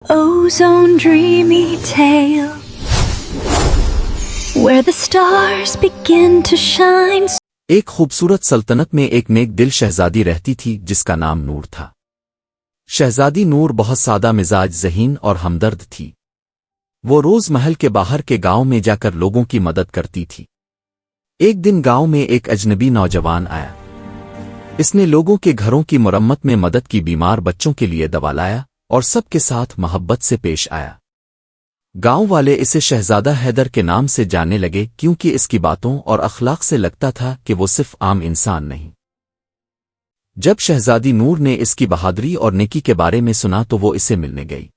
Ozone dreamy tale where the stars begin to shine. एक खूबसूरत सल्तनत में एक नेक दिल शहजादी रहती थी जिसका नाम नूर था। शहजादी नूर बहुत सादा मिजाज, ज़हीन और हमदर्द थी। वो रोज महल के बाहर के गांव में जाकर लोगों की मदद करती थी। एक दिन गांव में एक अजनबी नौजवान आया। इसने लोगों के घरों की मरम्मत में मदद की, बीमार बच्चों के लिए दवा लाया और सबके साथ मोहब्बत से पेश आया। गांव वाले इसे शहजादा हैदर के नाम से जानने लगे क्योंकि इसकी बातों और अखलाक से लगता था कि वो सिर्फ आम इंसान नहीं। जब शहजादी नूर ने इसकी बहादुरी और नेकी के बारे में सुना तो वो इसे मिलने गई।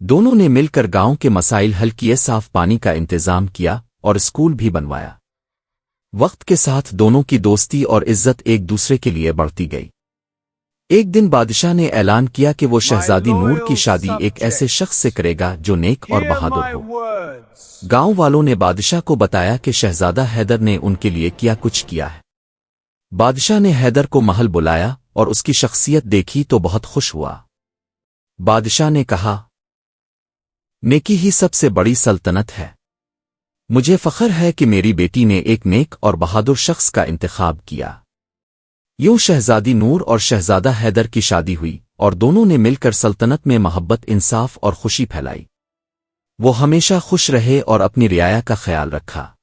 दोनों ने मिलकर गांव के मसाइल हल किए, साफ पानी का इंतजाम किया और स्कूल भी बनवाया। वक्त के साथ दोनों की दोस्ती और इज्जत एक दूसरे के लिए बढ़ती गई। एक दिन बादशाह ने ऐलान किया कि वो शहजादी नूर की शादी एक ऐसे शख्स से करेगा जो नेक और बहादुर हो। गांव वालों ने बादशाह को बताया कि शहजादा हैदर ने उनके लिए क्या कुछ किया है। बादशाह ने हैदर को महल बुलाया और उसकी शख्सियत देखी तो बहुत खुश हुआ। बादशाह ने कहा, नेकी ही सबसे बड़ी सल्तनत है। मुझे फख्र है कि मेरी बेटी ने एक नेक और बहादुर शख्स का इंतखाब किया। यूं शहजादी नूर और शहजादा हैदर की शादी हुई और दोनों ने मिलकर सल्तनत में मोहब्बत, इंसाफ और खुशी फैलाई। वो हमेशा खुश रहे और अपनी रियाया का ख्याल रखा।